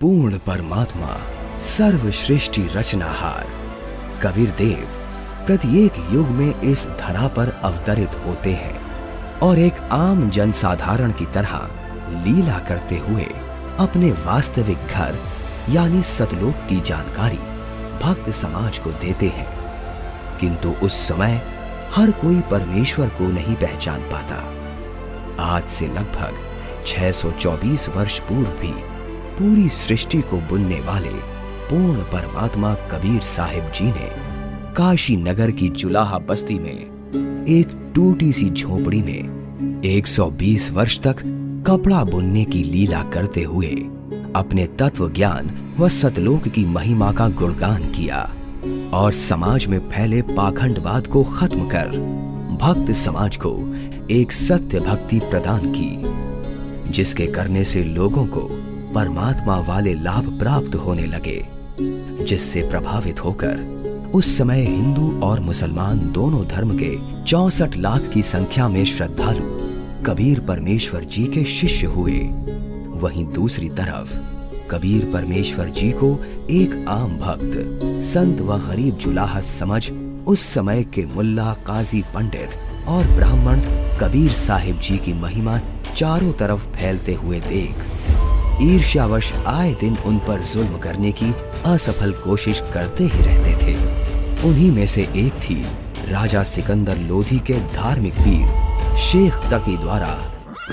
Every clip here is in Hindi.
पूर्ण परमात्मा, सर्वश्रेष्ठी रचनाहार कबीर देव प्रत्येक युग में इस धरा पर अवतरित होते हैं और एक आम जनसाधारण की तरह लीला करते हुए अपने वास्तविक घर यानी सतलोक की जानकारी भक्त समाज को देते हैं। किंतु उस समय हर कोई परमेश्वर को नहीं पहचान पाता। आज से लगभग 624 वर्ष पूर्व भी पूरी सृष्टि को बुनने वाले पूर्ण परमात्मा कबीर साहिब जी ने काशी नगर की जुलाहा बस्ती में एक टूटी सी झोपड़ी में 120 वर्ष तक कपड़ा बुनने की लीला करते हुए अपने तत्व ज्ञान व सतलोक की महिमा का गुणगान किया और समाज में फैले पाखंडवाद को खत्म कर भक्त समाज को एक सत्य भक्ति प्रदान की, जिसके करने से लोगों को परमात्मा वाले लाभ प्राप्त होने लगे, जिससे प्रभावित होकर उस समय हिंदू और मुसलमान दोनों धर्म के 64 लाख की संख्या में श्रद्धालु कबीर परमेश्वर जी के शिष्य हुए। वहीं दूसरी तरफ कबीर परमेश्वर जी को एक आम भक्त, संत व गरीब जुलाहा समझ उस समय के मुल्ला, काजी, पंडित और ब्राह्मण कबीर साहिब जी की महिमा चारों तरफ फैलते हुए देख ईर्ष्यावश आए दिन उन पर जुल्म करने की असफल कोशिश करते ही रहते थे। उन्हीं में से एक थी राजा सिकंदर लोधी के धार्मिक पीर शेख तकी द्वारा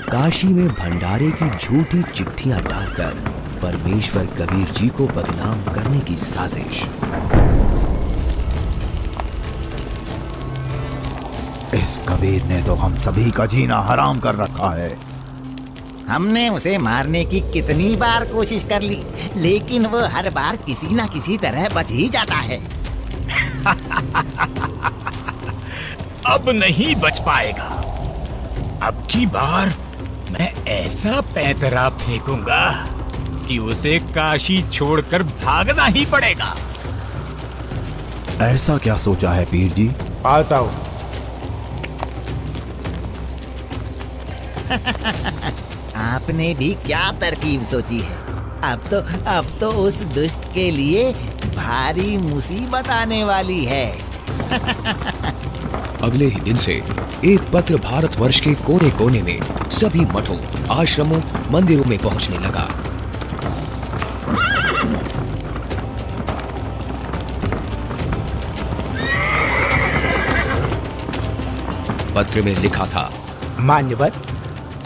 काशी में भंडारे की झूठी चिट्ठियां डालकर परमेश्वर कबीर जी को बदनाम करने की साजिश। इस कबीर ने तो हम सभी का जीना हराम कर रखा है। हमने उसे मारने की कितनी बार कोशिश कर ली, लेकिन वो हर बार किसी न किसी तरह बच ही जाता है। अब नहीं बच पाएगा। अब की बार मैं ऐसा पैंतरा फेंकूंगा कि उसे काशी छोड़कर भागना ही पड़ेगा। ऐसा क्या सोचा है पीर जी? पास आओ। आपने भी क्या तरकीब सोची है? अब तो उस दुष्ट के लिए भारी मुसीबत आने वाली है। अगले ही दिन से एक पत्र भारतवर्ष के कोने कोने में सभी मठों, आश्रमों, मंदिरों में पहुंचने लगा। पत्र में लिखा था, मान्यवर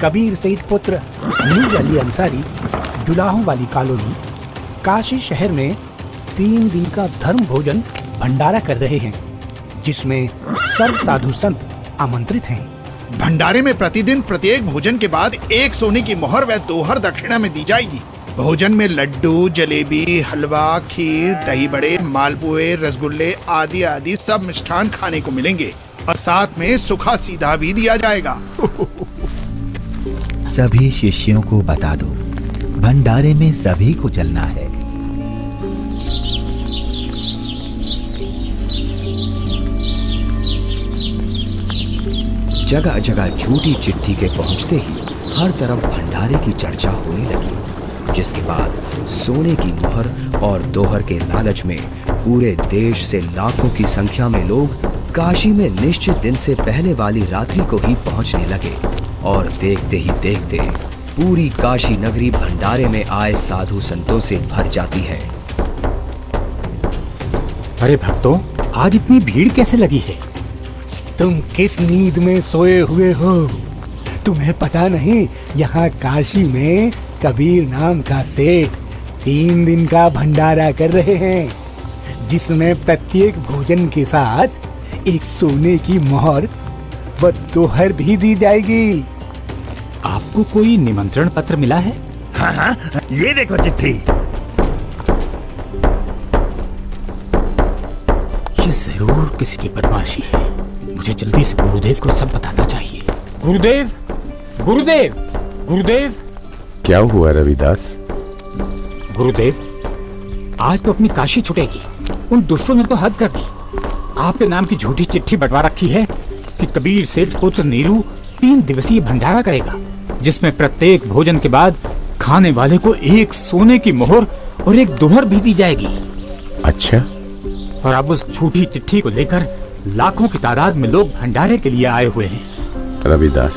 कबीर सेठ पुत्र नूर अली अंसारी, जुलाहों वाली कॉलोनी, काशी शहर में 3 दिन का धर्म भोजन भंडारा कर रहे हैं, जिसमें सर्व साधु संत आमंत्रित हैं। भंडारे में प्रतिदिन प्रत्येक भोजन के बाद 1 सोने की मोहर व 2 हर दक्षिणा में दी जाएगी। भोजन में लड्डू, जलेबी, हलवा, खीर, दही बड़े, मालपुए, रसगुल्ले आदि आदि सब मिष्ठान खाने को मिलेंगे और साथ में सूखा सीधा भी दिया जाएगा। सभी शिष्यों को बता दो, भंडारे में सभी को चलना है। जगह जगह झूठी चिट्ठी के पहुंचते ही हर तरफ भंडारे की चर्चा होने लगी, जिसके बाद सोने की मोहर और दोहर के लालच में पूरे देश से लाखों की संख्या में लोग काशी में निश्चित दिन से पहले वाली रात्रि को ही पहुंचने लगे और देखते ही देखते पूरी काशी नगरी भंडारे में आए साधु संतों से भर जाती है। अरे भक्तों, आज इतनी भीड़ कैसे लगी है? तुम किस नींद में सोए हुए हो? तुम्हें पता नहीं, यहाँ काशी में कबीर नाम का सेठ 3 दिन का भंडारा कर रहे हैं, जिसमें प्रत्येक भोजन के साथ 1 सोने की मोहर व दोहर भी दी जाएगी। आपको कोई निमंत्रण पत्र मिला है? हाँ, ये देखो चिट्ठी। ये जरूर किसी की बदमाशी है। मुझे जल्दी से गुरुदेव को सब बताना चाहिए। गुरुदेव, गुरुदेव, गुरुदेव। क्या हुआ रविदास? गुरुदेव, आज तो अपनी काशी छुटेगी। उन दुष्टों ने तो हद कर दी। आपके नाम की झूठी चिट्ठी बंटवा रखी है कि कबीर सेठ पुत्र नीरू 3 दिवसीय भंडारा करेगा, जिसमें प्रत्येक भोजन के बाद खाने वाले को एक सोने की मोहर और एक दोहर भी दी जाएगी। अच्छा, और अब उस झूठी चिट्ठी को लेकर लाखों की तादाद में लोग भंडारे के लिए आए हुए हैं। रविदास,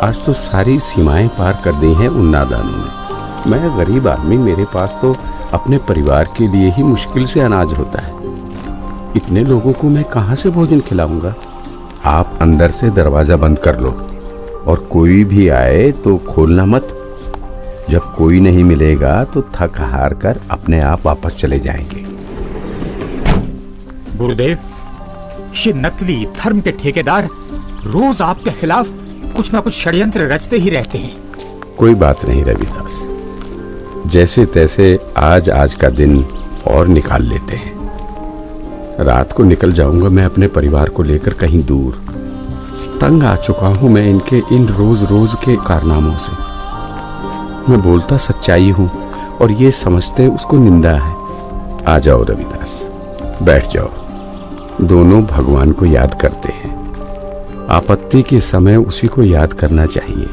आज तो सारी सीमाएं पार कर दी हैं उन नादानों ने। मैं गरीब आदमी, मेरे पास तो अपने परिवार के लिए ही मुश्किल से अनाज होता है। इतने लोगों को मैं कहाँ से भोजन खिलाऊंगा? आप अंदर से दरवाजा बंद कर लो और कोई भी आए तो खोलना मत। जब कोई नहीं मिलेगा तो थक हार कर अपने आप वापस चले जाएंगे। गुरुदेव, ये नकली धर्म के ठेकेदार रोज आपके खिलाफ कुछ ना कुछ षड्यंत्र रचते ही रहते हैं। कोई बात नहीं रविदास, जैसे तैसे आज का दिन और निकाल लेते हैं। रात को निकल जाऊंगा मैं अपने परिवार को लेकर कहीं दूर। तंग आ चुका हूं मैं इनके इन रोज रोज के कारनामों से। मैं बोलता सच्चाई हूं और ये समझते उसको निंदा है। आ जाओ रविदास, बैठ जाओ। दोनों भगवान को याद करते हैं। आपत्ति के समय उसी को याद करना चाहिए।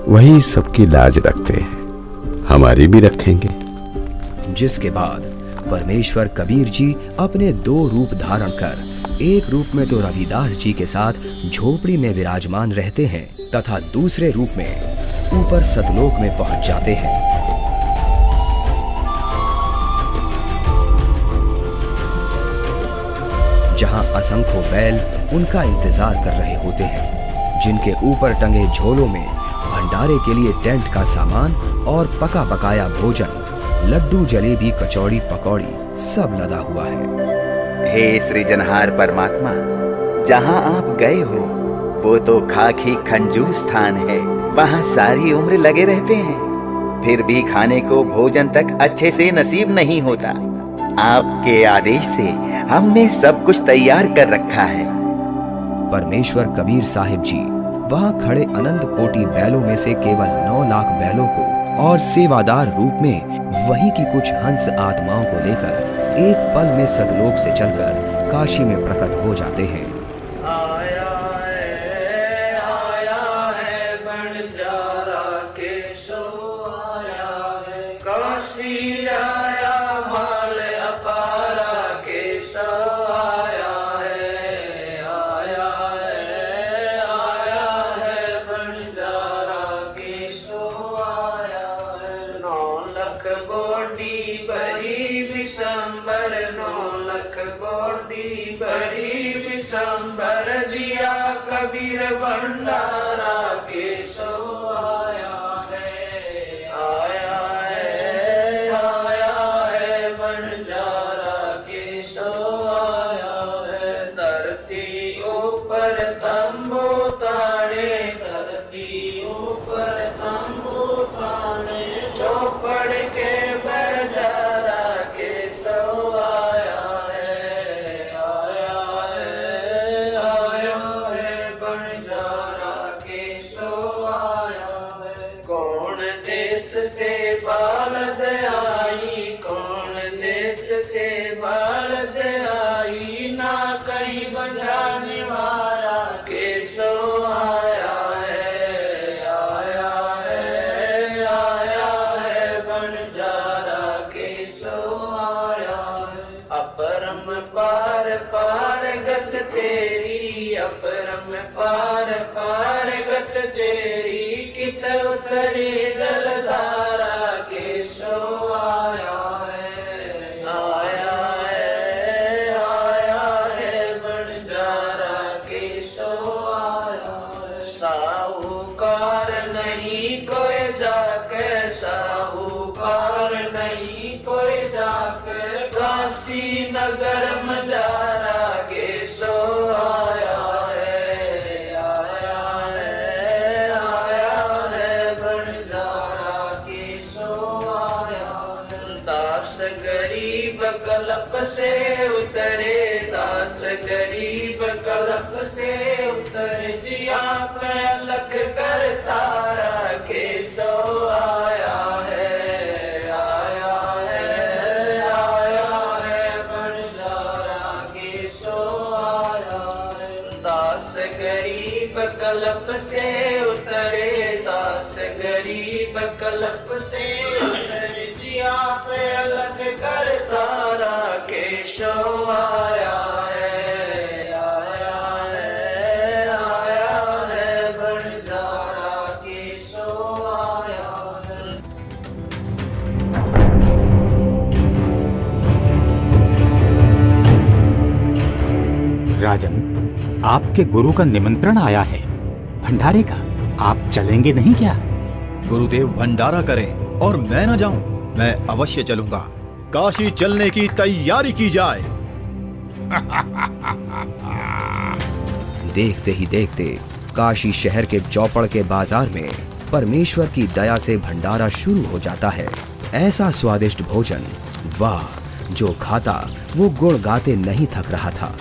वही सबकी लाज रखते हैं, हमारी भी रखेंगे। जिसके बाद परमेश्वर कबीर जी अपने 2 रूप धारण कर एक रूप में तो रविदास जी के साथ झोपड़ी में विराजमान रहते हैं तथा दूसरे रूप में ऊपर सतलोक में पहुंच जाते हैं। जहां असंख्यों बैल उनका इंतजार कर रहे होते हैं, जिनके ऊपर टंगे झोलों में भंडारे के लिए टेंट का सामान और पका पकाया भोजन, लड्डू, जलेबी, कचौड़ी, पकौड़ी सब लदा हुआ है। हे सृजनहार परमात्मा, जहाँ आप गए हो वो तो खाकी खंजूस स्थान है। वहाँ सारी उम्र लगे रहते हैं, फिर भी खाने को भोजन तक अच्छे से नसीब नहीं होता। आपके आदेश से हमने सब कुछ तैयार कर रखा है। परमेश्वर कबीर साहिब जी वहां खड़े अनंत कोटि बैलों में से केवल 9 लाख बैलों को और सेवादार रूप में वहीं की कुछ हंस आत्माओं को लेकर एक पल में सतलोक से चलकर काशी में प्रकट हो जाते हैं। कबीर भंडारा के सो आया है, आया है भंडारा के सो आया है। धरती ऊपर तंबू ताने, धरती ऊपर तंबू ताने, चौपड़ के भंडारा के सो आया है, बालद आई, कौन देश से बालद आई, ना कहीं बजाने वाला के सो आया है, आया है बंजारा के सो आया है। अपरम पार पार गत तेरी, अपरम पार पार गत तेरी, कित उतरी जलधारा के सो आया है, आया है बंजारा के सो आया है। साहूकार नहीं कोई जाके, साहूकार नहीं कोई जाके, काशी नगर मजारा के सो आया है, कलप से उतरे, दास गरीब कलप से उतरे, जिया पे अलख कर तारा के सो आया है, आया है बंजारा के सो आया है। दास गरीब कलप से उतरे, दास गरीब कलप से उतर दिया पे अलग करता राकेशो आया है, आया है, आया है, बंजारा केशो आया है। राजन, आपके गुरु का निमंत्रण आया है भंडारे का, आप चलेंगे नहीं क्या? गुरुदेव भंडारा करें और मैं न जाऊं, मैं अवश्य चलूंगा। काशी चलने की तैयारी की जाए। देखते ही देखते काशी शहर के चौपड़ के बाजार में परमेश्वर की दया से भंडारा शुरू हो जाता है। ऐसा स्वादिष्ट भोजन, वाह, जो खाता वो गुण गाते नहीं थक रहा था।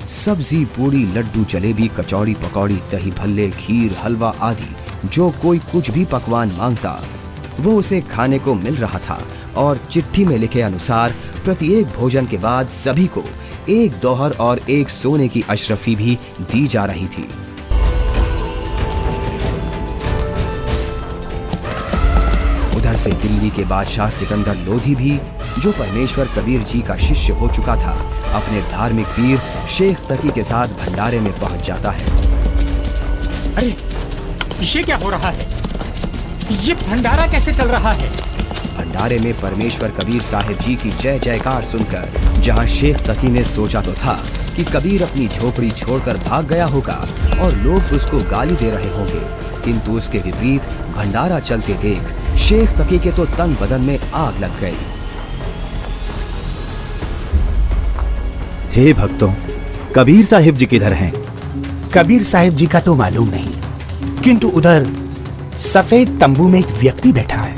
सब्जी, पूड़ी, लड्डू, जलेबी, कचौड़ी, पकौड़ी, दही भल्ले, खीर, हलवा आदि जो कोई कुछ भी पकवान मांगता वो उसे खाने को मिल रहा था। और चिट्ठी में लिखे अनुसार प्रत्येक भोजन के बाद सभी को एक दोहर और एक सोने की अशरफी भी दी जा रही थी। उधर से दिल्ली के बादशाह सिकंदर लोधी भी, जो परमेश्वर कबीर जी का शिष्य हो चुका था, अपने धार्मिक पीर शेख तकी के साथ भंडारे में पहुंच जाता है। अरे ये क्या हो रहा है? ये भंडारा कैसे चल रहा है? भंडारे में परमेश्वर कबीर साहिब जी की जय जयकार सुनकर जहां शेख तकी ने सोचा तो था कि कबीर अपनी झोपड़ी छोड़कर भाग गया होगा और लोग उसको गाली दे रहे होंगे, किंतु उसके विपरीत भंडारा चलते देख शेख तकी के तो तन बदन में आग लग गई। हे भक्तों, कबीर साहिब जी किधर हैं? कबीर साहिब जी का तो मालूम नहीं, किंतु उधर सफेद तंबू में एक व्यक्ति बैठा है,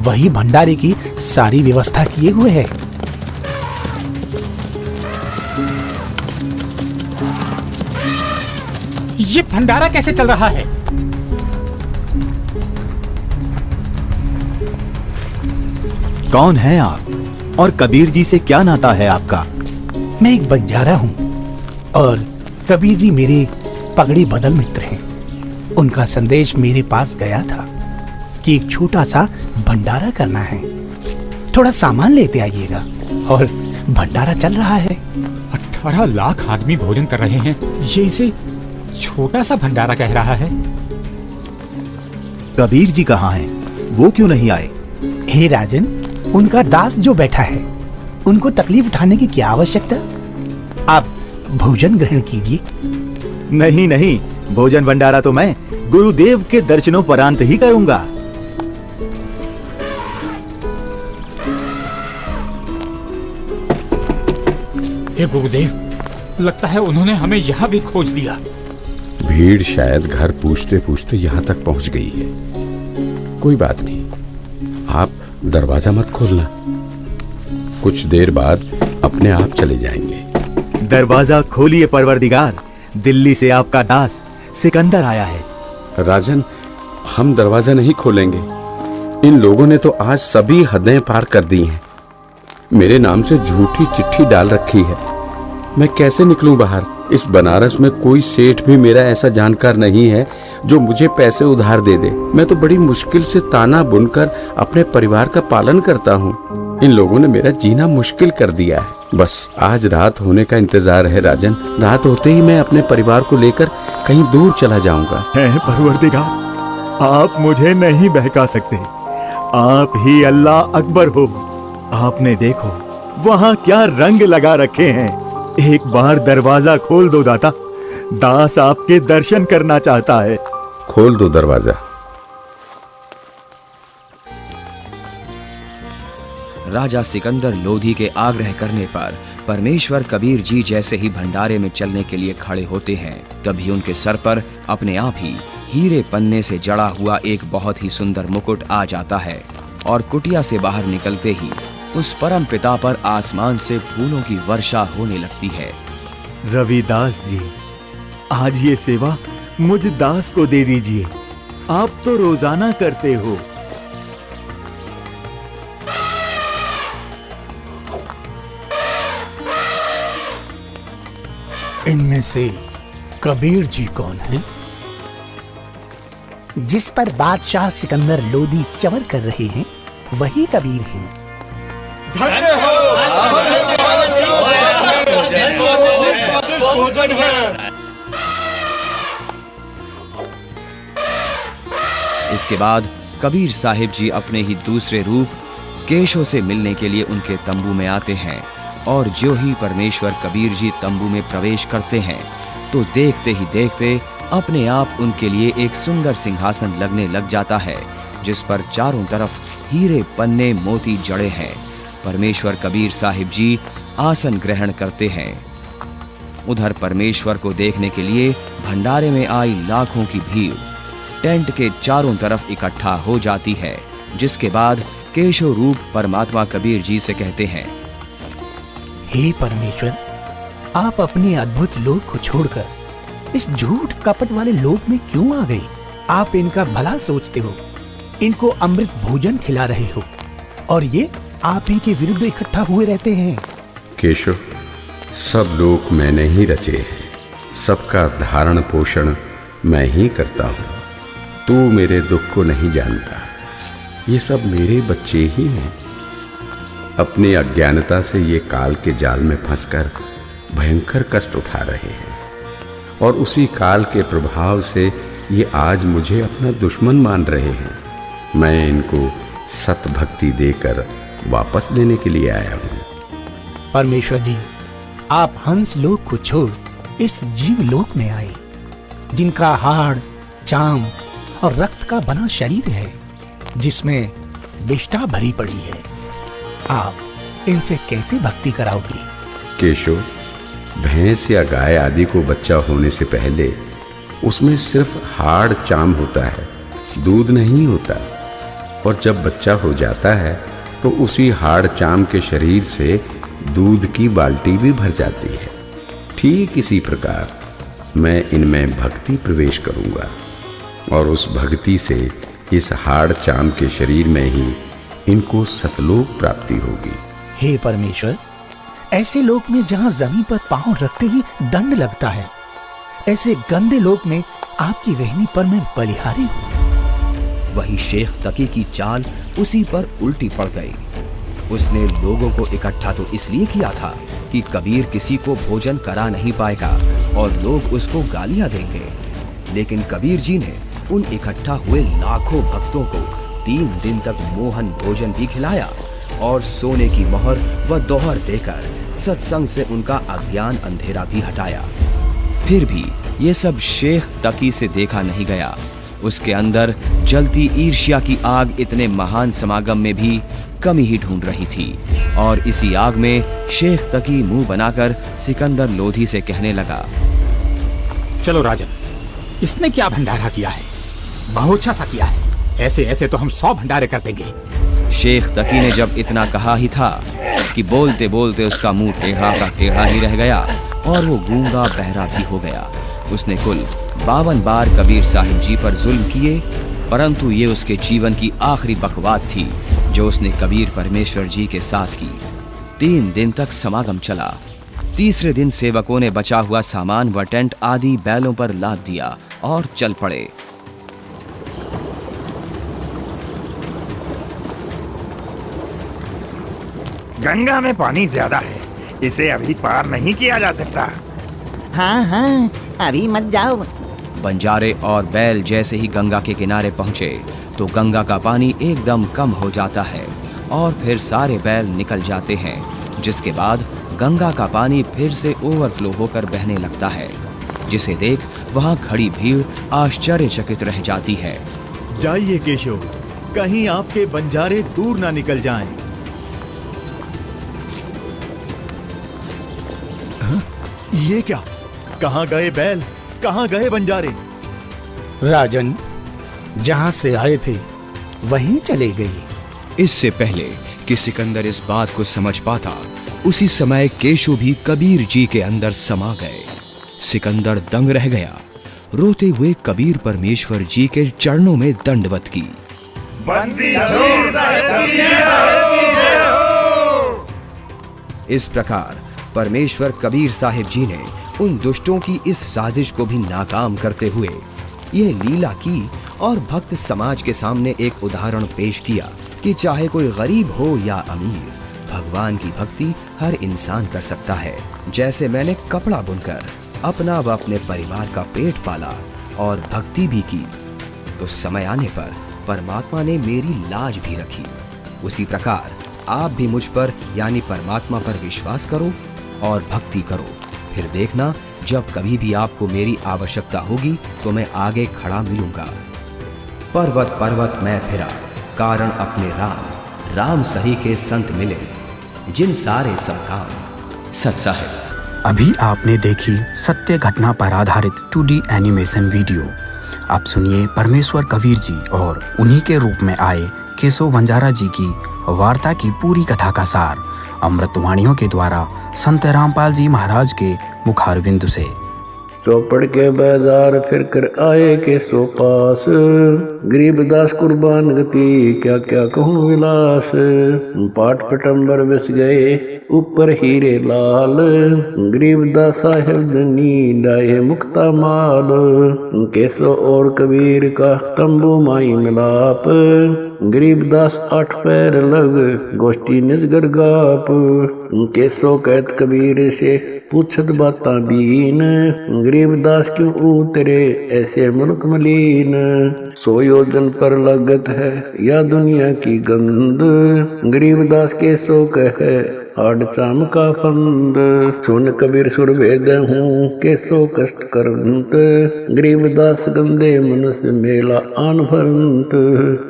वही भंडारे की सारी व्यवस्था किए हुए है। ये भंडारा कैसे चल रहा है? कौन हैं आप और कबीर जी से क्या नाता है आपका? मैं एक बंजारा हूँ और कबीर जी मेरे पगड़ी बदल मित्र हैं। उनका संदेश मेरे पास गया था कि एक छोटा सा भंडारा करना है, थोड़ा सामान लेते आइएगा। और भंडारा चल रहा है। 18 लाख आदमी भोजन कर रहे हैं, ये इसे छोटा सा भंडारा कह रहा है। कबीर जी कहाँ हैं? वो क्यों नहीं आए? हे राजन, उनका दास जो बैठा है, उनको तकलीफ उठाने की क्या आवश्यकता? आप भोजन ग्रहण कीजिए। नहीं नहीं, भोजन भंडारा तो मैं गुरुदेव के दर्शनों परांत ही करूंगा। हे गुरुदेव, लगता है उन्होंने हमें यहाँ भी खोज लिया। भीड़ शायद घर पूछते पूछते यहाँ तक पहुँच गई है। कोई बात नहीं, आप दरवाजा मत खोलना, कुछ देर बाद अपने आप चले जाएंगे। दरवाजा खोलिए परवरदिगार, दिल्ली से आपका दास सिकंदर आया है। राजन, हम दरवाजा नहीं खोलेंगे। इन लोगों ने तो आज सभी हदें पार कर दी हैं। मेरे नाम से झूठी चिट्ठी डाल रखी है। मैं कैसे निकलूं बाहर? इस बनारस में कोई सेठ भी मेरा ऐसा जानकार नहीं है जो मुझे पैसे उधार दे दे। मैं तो बड़ी मुश्किल से ताना बुनकर अपने परिवार का पालन करता हूँ। इन लोगों ने मेरा जीना मुश्किल कर दिया है। बस आज रात होने का इंतजार है राजन। रात होते ही मैं अपने परिवार को लेकर कहीं दूर चला जाऊंगा। है परवरदिगार, आप मुझे नहीं बहका सकते। आप ही अल्लाह अकबर हो। आपने देखो वहाँ क्या रंग लगा रखे हैं। एक बार दरवाजा खोल दो दाता, दास आपके दर्शन करना चाहता है। खोल दो दरवाजा। राजा सिकंदर लोधी के आग्रह करने पर परमेश्वर कबीर जी जैसे ही भंडारे में चलने के लिए खड़े होते हैं, तभी उनके सर पर अपने आप ही हीरे पन्ने से जड़ा हुआ एक बहुत ही सुंदर मुकुट आ जाता है और कुटिया से बाहर निकलते ही उस परम पिता पर आसमान से फूलों की वर्षा होने लगती है। रविदास जी, आज ये सेवा मुझ दास को दे दीजिए। आप तो रोजाना करते हो। इनमें से कबीर जी कौन हैं? जिस पर बादशाह सिकंदर लोदी चवर कर रहे हैं वही कबीर हैं। इसके बाद कबीर साहिब जी अपने ही दूसरे रूप केशव से मिलने के लिए उनके तंबू में आते हैं और जो ही परमेश्वर कबीर जी तंबू में प्रवेश करते हैं तो देखते ही देखते अपने आप उनके लिए एक सुंदर सिंहासन लगने लग जाता है, जिस पर चारों तरफ हीरे पन्ने मोती जड़े हैं। परमेश्वर कबीर साहिब जी आसन ग्रहण करते हैं। उधर परमेश्वर को देखने के लिए भंडारे में आई लाखों की भीड़ टेंट के चारों तरफ इकट्ठा हो जाती है, जिसके बाद केशव रूप परमात्मा कबीर जी से कहते हैं, हे परमेश्वर, आप अपने अद्भुत लोक को छोड़कर इस झूठ कपट वाले लोक में क्यों आ गए? आप इनका भला सोचते हो, इनको अमृत भोजन खिला रहे हो और ये आप ही के विरुद्ध इकट्ठा हुए रहते हैं। केशव, सब लोग मैंने ही रचे हैं, सबका धारण पोषण मैं ही करता हूँ। तू मेरे दुख को नहीं जानता, ये सब मेरे बच्चे ही हैं। अपनी अज्ञानता से ये काल के जाल में फंसकर भयंकर कष्ट उठा रहे हैं और उसी काल के प्रभाव से ये आज मुझे अपना दुश्मन मान रहे हैं। मैं इनको सत भक्ति देकर वापस लेने के लिए आया हूँ। परमेश्वर जी, आप हंस लोक को छोड़ इस जीव लोक में आए, जिनका हाड़, चाम और रक्त का बना शरीर है, जिसमें विष्ठा भरी पड़ी है। आप इनसे कैसे भक्ति कराओगे? केशव, भैंस या गाय आदि को बच्चा होने से पहले उसमें सिर्फ हाड़ चाम होता है, दूध नहीं होता। और जब बच्चा हो जाता है तो उसी हाड़ चाम के शरीर से दूध की बाल्टी भी भर जाती है। ठीक इसी प्रकार मैं इनमें भक्ति प्रवेश करूंगा और उस भक्ति से इस हाड़ चाम के शरीर में ही इनको सतलोक प्राप्ति होगी। हे परमेश्वर, ऐसे लोक में जहाँ जमीन पर पांव रखते ही दंड लगता है, ऐसे गंदे लोक में आपकी रहनी पर मैं बलिहारी हूँ। वही शेख तकी की चाल उसी पर उल्टी पड़ गई। उसने लोगों को इकट्ठा तो इसलिए किया था कि कबीर किसी को भोजन करा नहीं पाएगा और लोग उसको गालियां देंगे, लेकिन कबीर जी ने उन इकट्ठा हुए लाखों भक्तों को 3 दिन तक मोहन भोजन भी खिलाया और सोने की मोहर व दोहर देकर सत्संग से उनका अज्ञान अंधेरा भी हटाया। फिर भी ये सब शेख तकी से देखा नहीं गया। उसके अंदर जलती ईर्ष्या की आग इतने महान समागम में भी कमी ही ढूंढ रही थी और इसी आग में शेख तकी मुंह बनाकर सिकंदर लोधी से कहने लगा, चलो राजन, इसने क्या भंडारा किया है? बहुत अच्छा सा किया है। ऐसे ऐसे तो हम 100 भंडारे कर देंगे। शेख तकी ने जब इतना कहा ही था कि बोलते बोलते उसका मुंह टेढ़ा का टेढ़ा ही रह गया और वो गूंगा बहरा भी हो गया। उसने कुल 52 बार कबीर साहिब जी पर जुल्म किए, परंतु ये उसके जीवन की आखिरी बकवाद थी जो उसने कबीर परमेश्वर जी के साथ की। 3 दिन तक समागम चला। तीसरे दिन सेवकों ने बचा हुआ सामान व टेंट आदि बैलों पर लाद दिया और चल पड़े। गंगा में पानी ज्यादा है, इसे अभी पार नहीं किया जा सकता। हाँ हाँ, अभी मत जाओ। बंजारे और बैल जैसे ही गंगा के किनारे पहुंचे तो गंगा का पानी एकदम कम हो जाता है और फिर सारे बैल निकल जाते हैं, जिसके बाद गंगा का पानी फिर से ओवरफ्लो होकर बहने लगता है, जिसे देख वहां खड़ी भीड़ आश्चर्यचकित रह जाती है। जाइए केशव, कहीं आपके बंजारे दूर ना निकल जाएं। ये क्या? कहाँ गए बैल, कहाँ गए बंजारे? राजन, जहाँ से आए थे वहीं चले गए। इससे पहले कि सिकंदर इस बात को समझ पाता, उसी समय केशव भी कबीर जी के अंदर समा गए। सिकंदर दंग रह गया। रोते हुए कबीर परमेश्वर जी के चरणों में दंडवत की। इस प्रकार परमेश्वर कबीर साहिब जी ने उन दुष्टों की इस साजिश को भी नाकाम करते हुए यह लीला की और भक्त समाज के सामने एक उदाहरण पेश किया कि चाहे कोई गरीब हो या अमीर, भगवान की भक्ति हर इंसान कर सकता है। जैसे मैंने कपड़ा बुनकर अपना व अपने परिवार का पेट पाला और भक्ति भी की, तो समय आने पर परमात्मा ने मेरी लाज भी रखी। उसी प्रकार आप भी मुझ पर यानी परमात्मा पर विश्वास करो और भक्ति करो। फिर देखना, जब कभी भी आपको मेरी आवश्यकता होगी तो मैं आगे खड़ा मिलूंगा। पर्वत पर्वत मैं फिरा, कारण अपने राम, राम सही के संत मिले, जिन सारे सब काम सच्चा है। अभी आपने देखी सत्य घटना पर आधारित 2D एनिमेशन वीडियो। आप सुनिए परमेश्वर कबीर जी और उन्हीं के रूप में आए केशव बंजारा जी की वार्ता की पूरी कथा का सार अमृतवाणियों के द्वारा संत रामपाल जी महाराज के मुखारबिंदु से। चौपड़ के बाजार फिर कर आए के सो पास, गरीबदास कुर्बान गति क्या क्या कहूँ विलास। पाट पटंबर बस गए ऊपर हीरे लाल, गरीबदास साहेब धनी डाये मुक्ता माल। केसो और कबीर का तंबू माई मिलाप, गरीबदास 8 पैर लग गोष्ठी निजगर गाप। केसो कहत कबीर से पूछत बाता बीन, गरीबदास क्यों उतरे ऐसे मुल्क मलीन। 100 योजन पर लगत है या दुनिया की गंद, गरीबदास के सो कहे आड़ चाम का फंद। सुन कबीर सुर वेद हूँ के सो कष्ट करंत, गरीबदास गंदे मनुष्य मेला आन भरंत।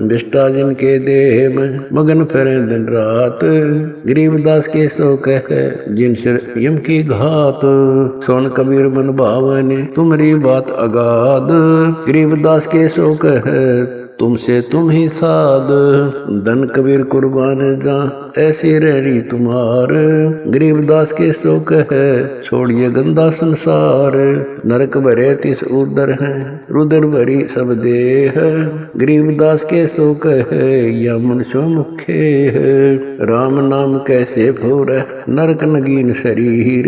बिष्टा जिन के देह में मगन फिरे दिन रात, गरीबदास के सो कहे जिन सिर यम की घात। सुन कबीर मन भावने तुम्हारी बात अगाध, गरीबदास के सो कहे तुमसे तुम ही साध। धन कबीर कुर्बान जा ऐसी रहरी तुम्हार, गरीबदास के सो कहे छोड़िए गंदा संसार। नरक भरे तिस उदर है रुदर भरी सब देह, गरीबदास के सो कहे या मनुष्य मुखे है। राम नाम कैसे भोर नरक नगीन शरीर,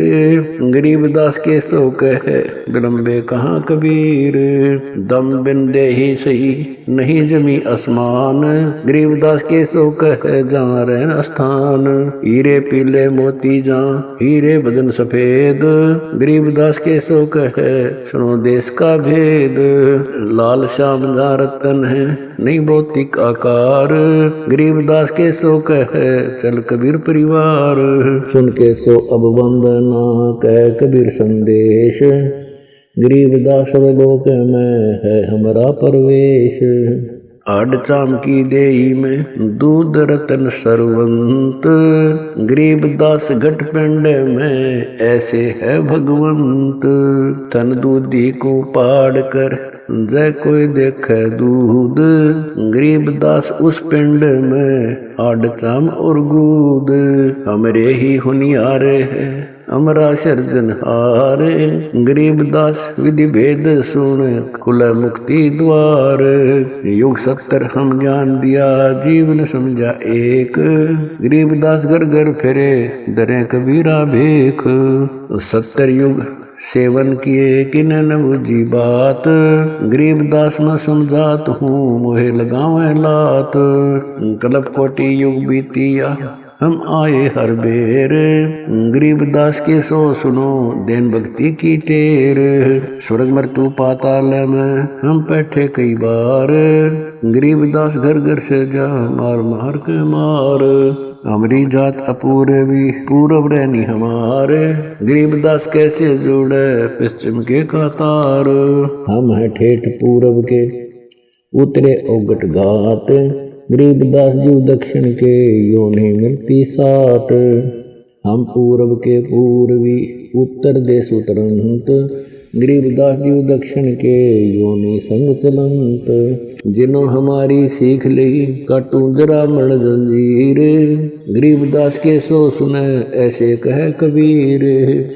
गरीबदास के सो कहे विलंबे कहाँ कबीर। दम बिन दे ही सही नहीं जमी आसमान, गरीबदास के सो कहे जहाँ रहन स्थान। हीरे पीले मोती जहाँ हीरे बदन सफेद, गरीबदास के सो कहे सुनो देश का भेद। लाल श्याम जहाँ रतन है नहीं भौतिक आकार, गरीबदास के सो कहे चल कबीर परिवार। सुन के सो अब वंदना कह कबीर संदेश, गरीबदास लोक में है हमारा परवेश। आड़ चाम की देई में दूध रतन सरवंत, गरीबदास घट पिंड में ऐसे है भगवंत। तन दूधी को पाड़ कर जय कोई देखे दूध, गरीबदास उस पिंड में आड़ चाम और गूद। हमरे ही हुनियारे है अमरा सर्जनहार, गरीबदास विधि भेद सुन खुल मुक्ति द्वार। युग 70 हम ज्ञान दिया जीवन समझा एक, गरीबदास घर घर फिरे दरे कबीरा भेख। 70 युग सेवन किए किन न बुझी बात, गरीबदास में समझात हूँ मोहे लगावे लात। कल्प कोटि युग बीतिया हम आए हर बेर, गरीबदास के सो सुनो देन भक्ति की टेर। स्वर्ग मृत्यु पाताल में हम बैठे कई बार, गरीबदास घर घर से जा मार मार के मार। हमारी जात अपूर्वी पूरब रहनी हमारे, गरीबदास कैसे जुड़े पश्चिम के कतार। हम हैं ठेठ पूरब के उतरे औगट घाट, गरीबदास जीव दक्षिण के यो नहीं मिलती साट। हम पूरब के पूर्वी उत्तर देश उतरंत, गरीबदास जीव दक्षिण के यो नहीं संग चलंत। जिन्हों हमारी सीख ली काटू जरा मण जंजीर, गरीबदास के सो सुने ऐसे कहे कबीर।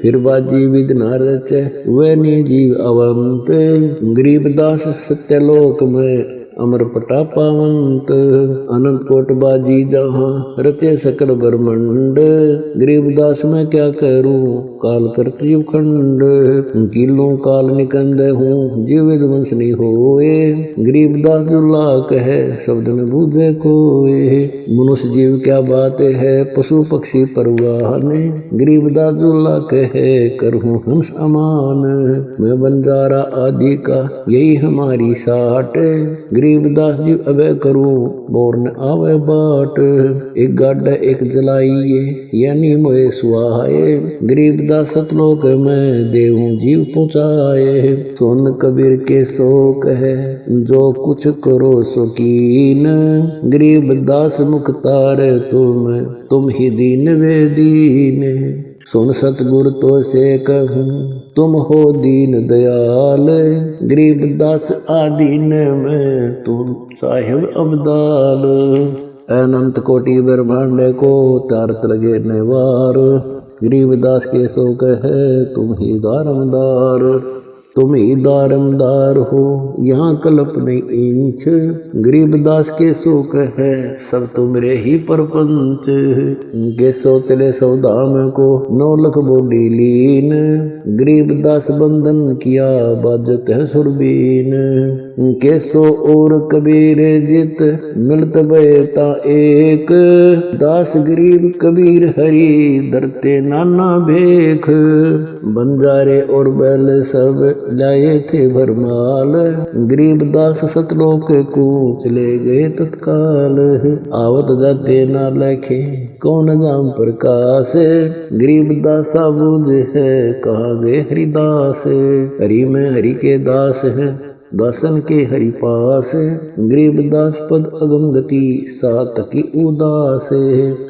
फिर बाजी विद न रचे वे नी जीव अवंत, गरीबदास सत्यलोक में अमर प्रतापावंत अनंत कोट बाजी जहाँ रचे सकल ब्रह्मंड। गरीबदास मैं क्या करूं काल करत जीव खंड। किलों काल निकंद हूँ जीव वंश नहीं होए। गरीबदास जो लाक है शब्द न बूझे कोए। मनुष्य जीव क्या बात है पशु पक्षी परवान। गरीबदास जो लाक है करहूं हंस अमान। मैं बंजारा आदि का यही हमारी साट। गरीबदास जी अबे करूं बोर न आवे बाट। एक गाड्डा एक जलाइए यानी मोए सुहाए। गरीबदास सतलोक में देहूं जीव पहुँचाए। सोन कबीर के शोक है जो कुछ करो शौकीन। गरीबदास मुख्तार तुम ही दीन वे दीन। सुन सतगुर तो से कहूं तुम हो दीन दयाल। गरीबदास आदीन में तुम साहिब अब्दाल। अनंत कोटि ब्रह्मांड को तारत लगे निवार। गरीबदास के शोक है तुम ही दारमदार। तुम ही दारमदार हो यहाँ कल्प नहीं इंच। गरीबदास के शोक है सब तुमरे ही परपंच। के सोतले सौदाम को 9 लाख बोली लीन। गरीबदास बंधन किया बाजत है सुरबीन। के सो और कबीर जित मिलत बेता एक। दास गरीब कबीर हरि धरते नाना भेख। बंजारे और बैल सब लाए थे भरमाल। गरीबदास सतलोक को चले गए तत्काल। आवत जाते ना लखे कौन नाम प्रकाश। गरीबदास बुझ है कहाँ गए हरिदास। हरि में हरि के दास है दासन के हरि पास। गरीबदास पद अगम गति सात की उदास।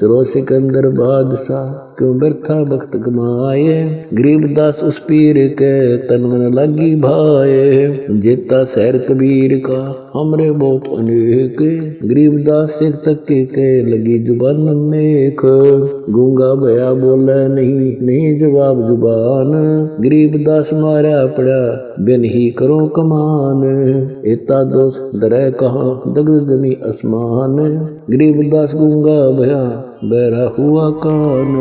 चलो सिकंदर बादशाह क्यों व्यर्था वक्त गमाए। गरीबदास उस पीर के तन मन लगी भाए। जेता शहर कबीर का हमरे बहुत अनेक। गरीबदास सिख तक के लगी जुबान नेक। गूंगा भया बोले नहीं जवाब जुबान। गरीबदास मारा पड़ा बिन ही करो कमान। एता दोष दरह कहाँ दग्ध जमी आसमान। गरीबदास गूंगा भया बहरा हुआ कान।